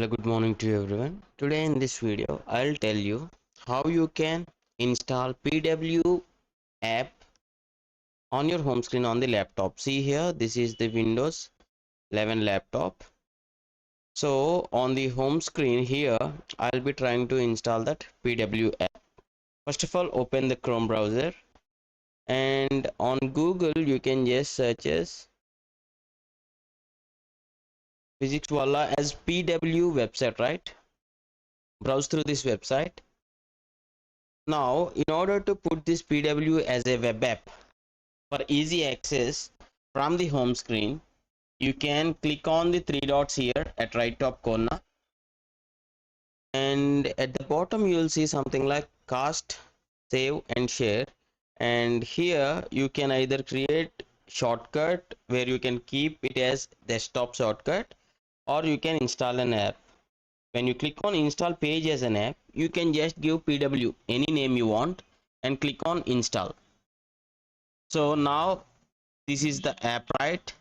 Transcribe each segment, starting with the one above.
Hello, good morning to everyone. Today in this video, I'll tell you how you can install PW app on your home screen on the laptop. See here, this is the Windows 11 laptop. So on the home screen here, I'll be trying to install that PW app. First of all, open the Chrome browser, and on Google, you can just search as Physics Wallah as PW website, right? Browse through this website. Now, in order to put this PW as a web app for easy access from the home screen, you can click on the three dots here at right top corner, and at the bottom you will see something like cast, save and share. And here you can either create shortcut where you can keep it as desktop shortcut, or you can install an app. When you click on install page as an app, you can just give PW any name you want and click on install. So now this is the app, right?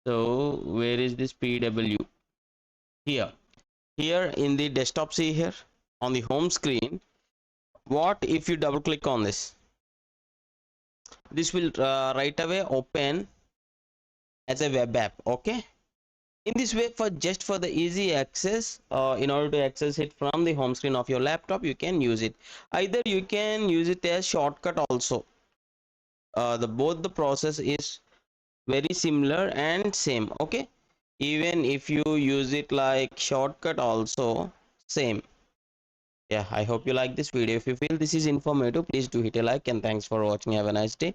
So where is this PW? Here in the desktop. See here on the home screen. What if you double click on this? This will right away open as a web app. Okay, in this way, for just for the easy access, in order to access it from the home screen of your laptop, you can use it. Either you can use it as shortcut also. The both the process is very similar and same. Okay, even if you use it like shortcut also same. Yeah, I hope you like this video. If you feel this is informative, please do hit a like, and thanks for watching. Have a nice day.